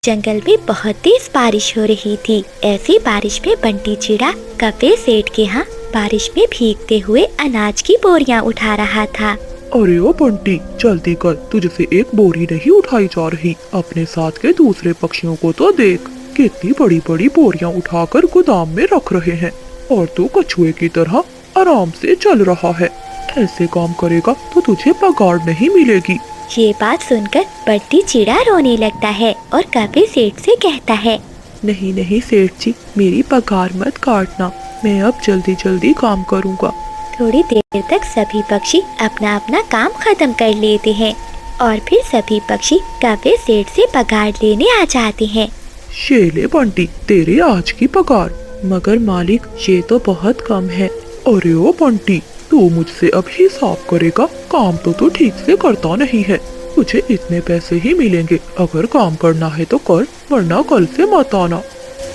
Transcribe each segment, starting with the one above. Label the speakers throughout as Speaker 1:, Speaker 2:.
Speaker 1: जंगल में बहुत तेज बारिश हो रही थी। ऐसी बारिश में बंटी चिड़ा कफे सेठ के यहाँ बारिश में भीगते हुए अनाज की बोरियां उठा रहा था।
Speaker 2: अरे ओ बंटी, जल्दी कर, तुझसे एक बोरी नहीं उठाई जा रही। अपने साथ के दूसरे पक्षियों को तो देख, कितनी बड़ी बड़ी बोरियां उठाकर गोदाम में रख रहे हैं और तू कछुए की तरह आराम से चल रहा है। ऐसे काम करेगा तो तुझे पगार नहीं मिलेगी।
Speaker 1: ये बात सुनकर बंटी चिड़ा रोने लगता है और कफे सेठ से कहता है,
Speaker 2: नहीं नहीं सेठ जी, मेरी पगार मत काटना, मैं अब जल्दी जल्दी काम करूँगा।
Speaker 1: थोड़ी देर तक सभी पक्षी अपना अपना काम खत्म कर लेते हैं और फिर सभी पक्षी कफे सेठ से पगार लेने आ जाते हैं।
Speaker 2: शेले बंटी, तेरे आज की पगार। मगर मालिक, ये तो बहुत कम है। अरे ओ बंटी, तू मुझसे अब हिसाब करेगा, काम तो तू ठीक से करता नहीं है। तुझे इतने पैसे ही मिलेंगे, अगर काम करना है तो कर, वरना कल से मत आना।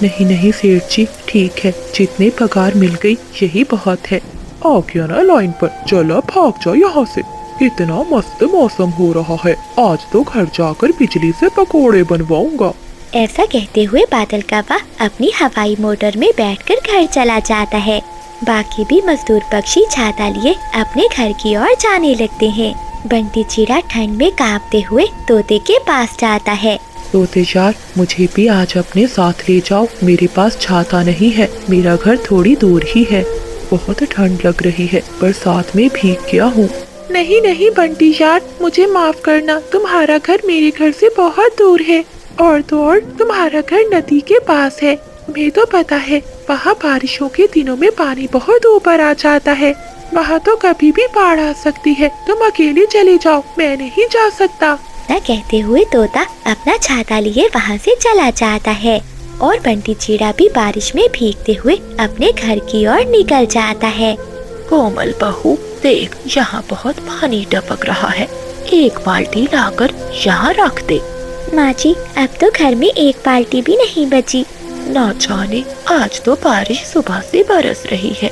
Speaker 2: नहीं नहीं सेठ जी, ठीक है, जितनी पगार मिल गई यही बहुत है। आ गया ना लाइन पर, चला भाग जा यहाँ से। कितना मस्त मौसम हो रहा है, आज तो घर जाकर बिजली से पकोड़े बनवाऊंगा।
Speaker 1: ऐसा कहते हुए बादल कौवा अपनी हवाई मोटर में बैठकर घर चला जाता है। बाकी भी मजदूर पक्षी छाता लिए अपने घर की ओर जाने लगते हैं। बंटी चिड़ा ठंड में कांपते हुए तोते के पास जाता है।
Speaker 2: तोते यार, मुझे भी आज अपने साथ ले जाओ, मेरे पास छाता नहीं है, मेरा घर थोड़ी दूर ही है। बहुत ठंड लग रही है, पर साथ में भीग गया हूँ। नहीं नहीं बंटी यार, मुझे माफ करना, तुम्हारा घर मेरे घर से बहुत दूर है और तो और तुम्हारा घर नदी के पास है। तुम्हें तो पता है, वहाँ बारिशों के दिनों में पानी बहुत ऊपर आ जाता है। वहाँ तो कभी भी बाढ़ आ सकती है, तुम अकेले चले जाओ, मैं नहीं जा सकता।
Speaker 1: न कहते हुए तोता अपना छाता लिए वहाँ से चला जाता है और बंटी चिड़ा भी बारिश में भीगते हुए अपने घर की ओर निकल जाता है।
Speaker 2: कोमल बहू, देख, यहाँ बहुत पानी टपक रहा है, एक बाल्टी लाकर यहाँ रख दे।
Speaker 1: माँ जी, अब तो घर में एक बाल्टी भी नहीं बची।
Speaker 2: ना जाने, आज तो बारिश सुबह से बरस रही है,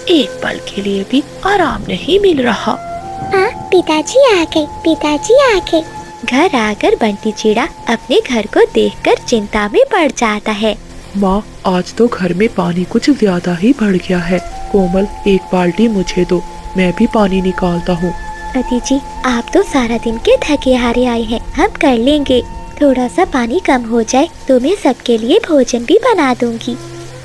Speaker 2: एक पल के लिए भी आराम नहीं मिल रहा।
Speaker 1: हाँ, पिताजी आ गए, पिताजी आ गए। घर आकर बंटी चिड़ा अपने घर को देखकर चिंता में पड़ जाता है।
Speaker 2: माँ, आज तो घर में पानी कुछ ज्यादा ही बढ़ गया है। कोमल, एक बाल्टी मुझे दो, मैं भी पानी निकालता हूँ।
Speaker 1: पति जी, आप तो सारा दिन के थके हारे आए हैं, हम कर लेंगे। थोड़ा सा पानी कम हो जाए तो मैं सबके लिए भोजन भी बना दूंगी।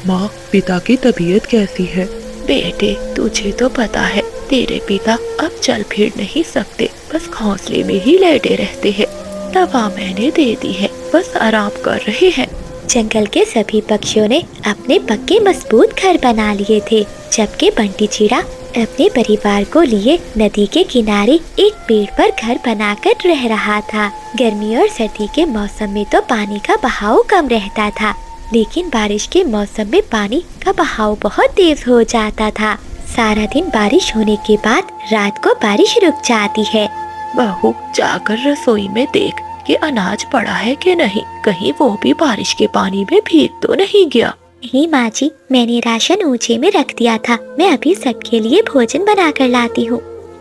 Speaker 2: माँ, पिता की तबीयत कैसी है? बेटे, तुझे तो पता है, तेरे पिता अब चल फिर नहीं सकते, बस घोंसले में ही लेटे रहते हैं। दवा मैंने दे दी है, बस आराम कर रहे हैं।
Speaker 1: जंगल के सभी पक्षियों ने अपने पक्के मजबूत घर बना लिए थे, जबकि बंटी चिड़ा अपने परिवार को लिए नदी के किनारे एक पेड़ पर घर बनाकर रह रहा था। गर्मी और सर्दी के मौसम में तो पानी का बहाव कम रहता था, लेकिन बारिश के मौसम में पानी का बहाव बहुत तेज हो जाता था। सारा दिन बारिश होने के बाद रात को बारिश रुक जाती है।
Speaker 2: बहू, जाकर रसोई में देख कि अनाज पड़ा है कि नहीं, कहीं वो भी बारिश के पानी में भीग तो नहीं गया।
Speaker 1: नहीं माँ जी, मैंने राशन ऊंचे में रख दिया था, मैं अभी सबके लिए भोजन बना कर लाती हूँ।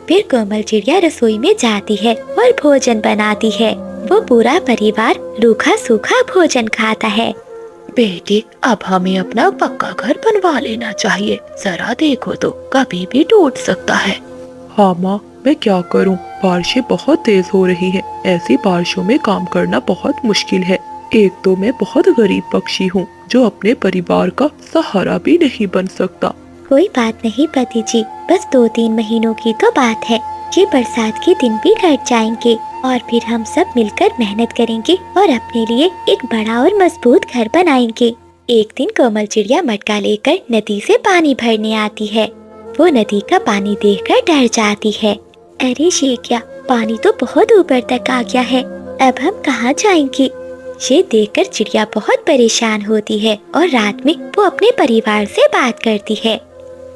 Speaker 1: फिर कोमल चिड़िया रसोई में जाती है और भोजन बनाती है। वो पूरा परिवार रूखा सूखा भोजन खाता है।
Speaker 2: बेटे, अब हमें अपना पक्का घर बनवा लेना चाहिए, जरा देखो तो, कभी भी टूट सकता है। हाँ माँ, मैं क्या करूँ, बारिशें बहुत तेज हो रही है, ऐसी बारिशों में काम करना बहुत मुश्किल है। एक तो मैं बहुत गरीब पक्षी हूँ, जो अपने परिवार का सहारा भी नहीं बन सकता।
Speaker 1: कोई बात नहीं पति जी, बस 2-3 महीनों की तो बात है, ये बरसात के दिन भी कट जाएंगे और फिर हम सब मिलकर मेहनत करेंगे और अपने लिए एक बड़ा और मजबूत घर बनाएंगे। एक दिन कोमल चिड़िया मटका लेकर नदी से पानी भरने आती है। वो नदी का पानी देखकर डर जाती है। अरे ये क्या, पानी तो बहुत ऊपर तक आ गया है, अब हम कहाँ जाएंगे? ये देखकर चिड़िया बहुत परेशान होती है और रात में वो अपने परिवार से बात करती है।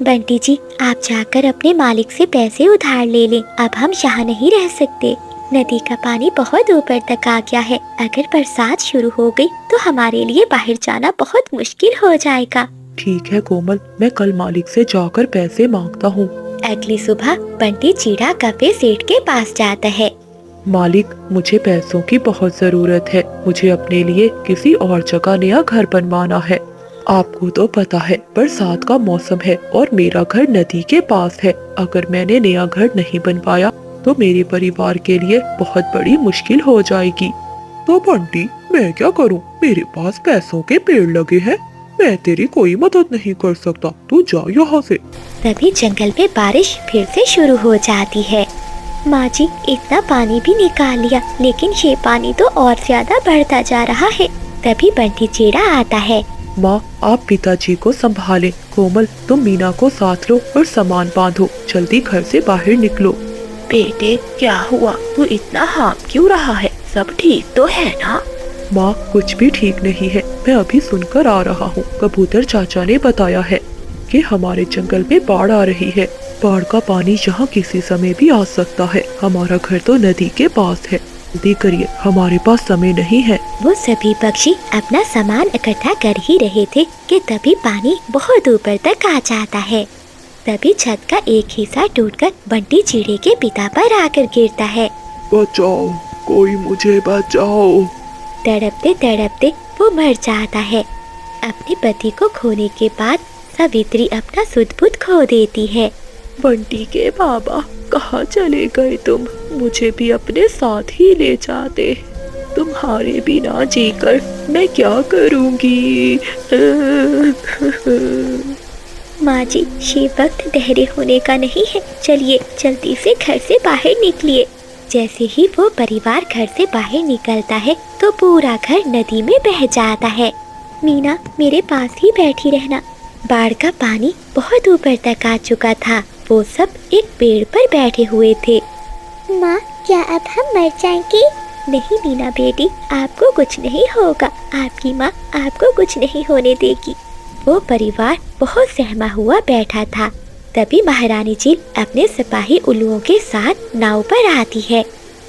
Speaker 1: बंटी जी, आप जाकर अपने मालिक से पैसे उधार ले लें, अब हम यहाँ नहीं रह सकते। नदी का पानी बहुत ऊपर तक आ गया है, अगर बरसात शुरू हो गई तो हमारे लिए बाहर जाना बहुत मुश्किल हो जाएगा।
Speaker 2: ठीक है कोमल, मैं कल मालिक से जाकर पैसे मांगता हूँ।
Speaker 1: अगली सुबह बंटी चिड़ा कफे सेठ के पास जाता है।
Speaker 2: मालिक, मुझे पैसों की बहुत जरूरत है। मुझे अपने लिए किसी और जगह नया घर बनवाना है। आपको तो पता है बरसात का मौसम है और मेरा घर नदी के पास है। अगर मैंने नया घर नहीं बनवाया तो मेरे परिवार के लिए बहुत बड़ी मुश्किल हो जाएगी। तो बंटी, मैं क्या करूं? मेरे पास पैसों के पेड़ लगे हैं। मैं तेरी कोई मदद नहीं कर सकता। तू जा यहाँ से।
Speaker 1: तभी जंगल में बारिश फिर से शुरू हो जाती है। माँ जी, इतना पानी भी निकाल लिया, लेकिन ये पानी तो और ज्यादा बढ़ता जा रहा है। तभी बंटी चिड़ा आता है।
Speaker 2: माँ, आप पिताजी को संभालें। कोमल, तुम मीना को साथ लो और सामान बांधो। जल्दी घर से बाहर निकलो।
Speaker 3: बेटे, क्या हुआ? तू इतना हाँफ क्यों रहा है? सब ठीक तो है ना?
Speaker 2: माँ, कुछ भी ठीक नहीं है। मैं अभी सुनकर आ रहा हूँ। कबूतर चाचा ने बताया है कि हमारे जंगल में बाढ़ आ रही है। बाढ़ का पानी यहाँ किसी समय भी आ सकता है। हमारा घर तो नदी के पास है। जल्दी करिए, हमारे पास समय नहीं है।
Speaker 1: वो सभी पक्षी अपना सामान इकट्ठा कर ही रहे थे कि तभी पानी बहुत ऊपर तक आ जाता है। तभी छत का एक हिस्सा टूटकर बंटी चिड़े के पिता पर आकर गिरता है।
Speaker 2: बचाओ, कोई मुझे बचाओ।
Speaker 1: तड़पते तड़पते वो मर जाता है। अपने पति को खोने के बाद सावित्री अपना सुध बुध खो देती है।
Speaker 3: बंटी के बाबा, कहाँ चले गए तुम? मुझे भी अपने साथ ही ले जाते। तुम्हारे बिना जीकर मैं क्या करूँगी?
Speaker 1: माँ जी, ये वक्त ठहरे होने का नहीं है। चलिए जल्दी से घर से बाहर निकलिए। जैसे ही वो परिवार घर से बाहर निकलता है तो पूरा घर नदी में बह जाता है। मीना, मेरे पास ही बैठी रहना। बाढ़ का पानी बहुत ऊपर तक आ चुका था। वो सब एक पेड़ पर बैठे हुए थे। माँ, क्या अब हम मर जाएंगे? नहीं मीना बेटी, आपको कुछ नहीं होगा। आपकी माँ आपको कुछ नहीं होने देगी। वो परिवार बहुत सहमा हुआ बैठा था। तभी महारानी चील अपने सिपाही उल्लुओं के साथ नाव पर आती है।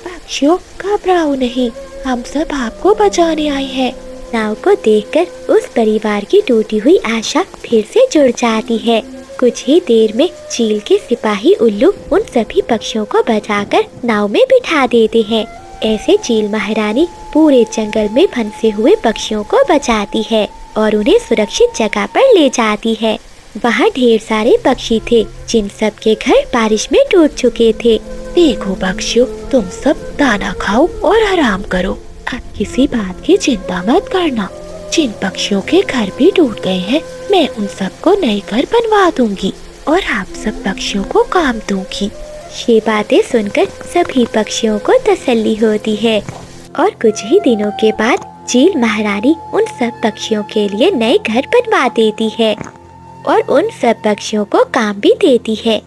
Speaker 3: पक्षियों, घबराओ नहीं, हम सब आपको बचाने आए हैं।
Speaker 1: नाव को देखकर उस परिवार की टूटी हुई आशा फिर से जुड़ जाती है। कुछ ही देर में चील के सिपाही उल्लू उन सभी पक्षियों को बचाकर नाव में बिठा देते हैं। ऐसे चील महारानी पूरे जंगल में फंसे हुए पक्षियों को बचाती है और उन्हें सुरक्षित जगह पर ले जाती है। वहाँ ढेर सारे पक्षी थे जिन सब के घर बारिश में टूट चुके थे।
Speaker 3: देखो पक्षियों, तुम सब दाना खाओ और आराम करो। अब किसी बात की चिंता मत करना। जिन पक्षियों के घर भी टूट गए हैं, मैं उन सबको नए घर बनवा दूंगी और आप सब पक्षियों को काम दूंगी।
Speaker 1: ये बातें सुनकर सभी पक्षियों को तसल्ली होती है और कुछ ही दिनों के बाद चील महारानी उन सब पक्षियों के लिए नए घर बनवा देती है और उन सब पक्षियों को काम भी देती है।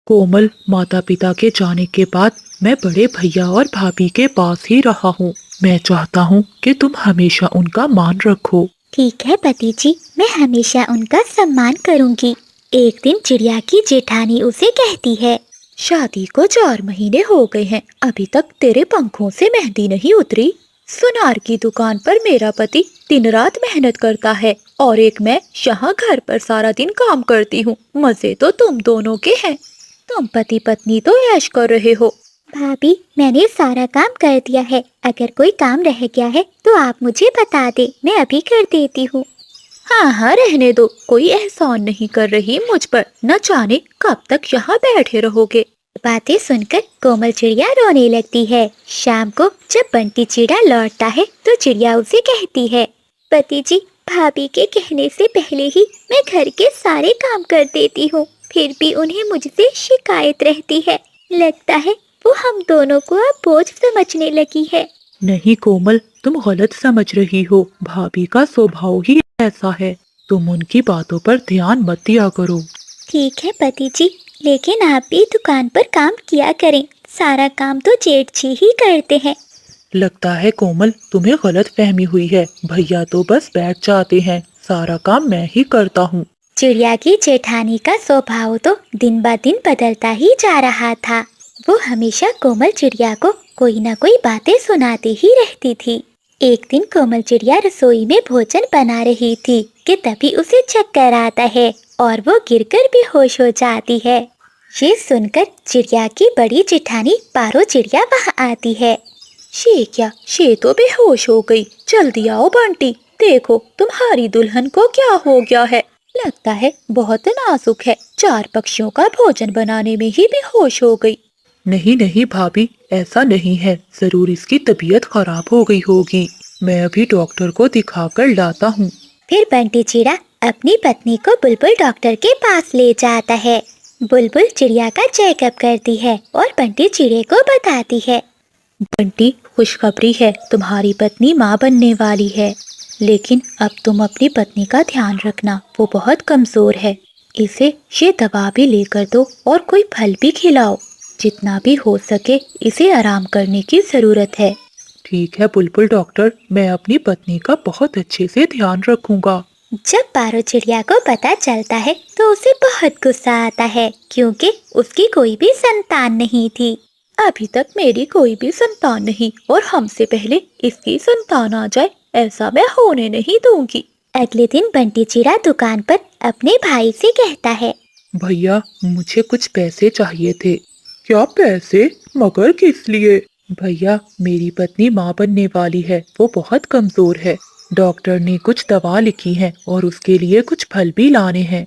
Speaker 2: कोमल, माता पिता के जाने के बाद मैं बड़े भैया और भाभी के पास ही रहा हूँ। मैं चाहता हूँ कि तुम हमेशा उनका मान रखो।
Speaker 1: ठीक है पति जी, मैं हमेशा उनका सम्मान करूँगी। एक दिन चिड़िया की जेठानी उसे कहती है,
Speaker 3: शादी को 4 महीने हो गए हैं, अभी तक तेरे पंखों से मेहंदी नहीं उतरी। सुनार की दुकान पर मेरा पति दिन रात मेहनत करता है और एक मैं यहाँ घर पर सारा दिन काम करती हूँ। मजे तो तुम दोनों के हैं। तुम पति पत्नी तो ऐश कर रहे हो।
Speaker 1: भाभी, मैंने सारा काम कर दिया है। अगर कोई काम रह गया है तो आप मुझे बता दे, मैं अभी कर देती हूँ।
Speaker 3: हाँ हाँ, रहने दो, कोई एहसान नहीं कर रही मुझ पर। न जाने कब तक यहाँ बैठे रहोगे।
Speaker 1: बातें सुनकर कोमल चिड़िया रोने लगती है। शाम को जब बंटी चिड़ा लौटता है तो चिड़िया उसे कहती है, पति जी, भाभी के कहने से पहले ही मैं घर के सारे काम कर देती हूँ, फिर भी उन्हें मुझसे शिकायत रहती है। लगता है वो हम दोनों को अब बोझ समझने लगी है।
Speaker 2: नहीं कोमल, तुम गलत समझ रही हो। भाभी का स्वभाव ही ऐसा है। तुम उनकी बातों पर ध्यान मत दिया करो।
Speaker 1: ठीक है पति जी, लेकिन आप भी दुकान पर काम किया करें। सारा काम तो जेठ जी ही करते हैं।
Speaker 2: लगता है कोमल, तुम्हें गलत फहमी हुई है। भैया तो बस बैठ जाते हैं, सारा काम मैं ही करता हूँ।
Speaker 1: चिड़िया की जेठानी का स्वभाव तो दिन ब दिन बदलता ही जा रहा था। वो हमेशा कोमल चिड़िया को कोई ना कोई बातें सुनाती ही रहती थी। एक दिन कोमल चिड़िया रसोई में भोजन बना रही थी कि तभी उसे चक्कर आता है और वो गिरकर बेहोश हो जाती है। ये सुनकर चिड़िया की बड़ी जेठानी पारो चिड़िया वहाँ आती है।
Speaker 3: शे तो बेहोश हो गई। जल्दी आओ बंटी, देखो तुम्हारी दुल्हन को क्या हो गया है। लगता है बहुत नाजुक है, 4 पक्षियों का भोजन बनाने में ही बेहोश हो गई।
Speaker 2: नहीं नहीं भाभी, ऐसा नहीं है, जरूर इसकी तबीयत खराब हो गई होगी। मैं अभी डॉक्टर को दिखाकर लाता हूँ।
Speaker 1: फिर बंटी चिड़ा अपनी पत्नी को बुलबुल डॉक्टर के पास ले जाता है। बुलबुल चिड़िया का चेकअप करती है और बंटी चिड़े को बताती है।
Speaker 3: बंटी, खुशखबरी है, तुम्हारी पत्नी माँ बनने वाली है। लेकिन अब तुम अपनी पत्नी का ध्यान रखना, वो बहुत कमजोर है। इसे ये दवा भी लेकर दो और कोई फल भी खिलाओ। जितना भी हो सके इसे आराम करने की जरूरत है।
Speaker 2: ठीक है बुलबुल डॉक्टर, मैं अपनी पत्नी का बहुत अच्छे से ध्यान रखूंगा।
Speaker 1: जब पारो चिड़िया को पता चलता है तो उसे बहुत गुस्सा आता है, क्योंकि उसकी कोई भी संतान नहीं थी।
Speaker 3: अभी तक मेरी कोई भी संतान नहीं और हमसे पहले इसकी संतान आ जाए, ऐसा मैं होने नहीं दूंगी।
Speaker 1: अगले दिन बंटी चिड़ा दुकान पर अपने भाई से कहता है।
Speaker 2: भैया, मुझे कुछ पैसे चाहिए थे। क्या पैसे? मगर किस लिए? भैया, मेरी पत्नी माँ बनने वाली है, वो बहुत कमजोर है। डॉक्टर ने कुछ दवा लिखी है और उसके लिए कुछ फल भी लाने हैं।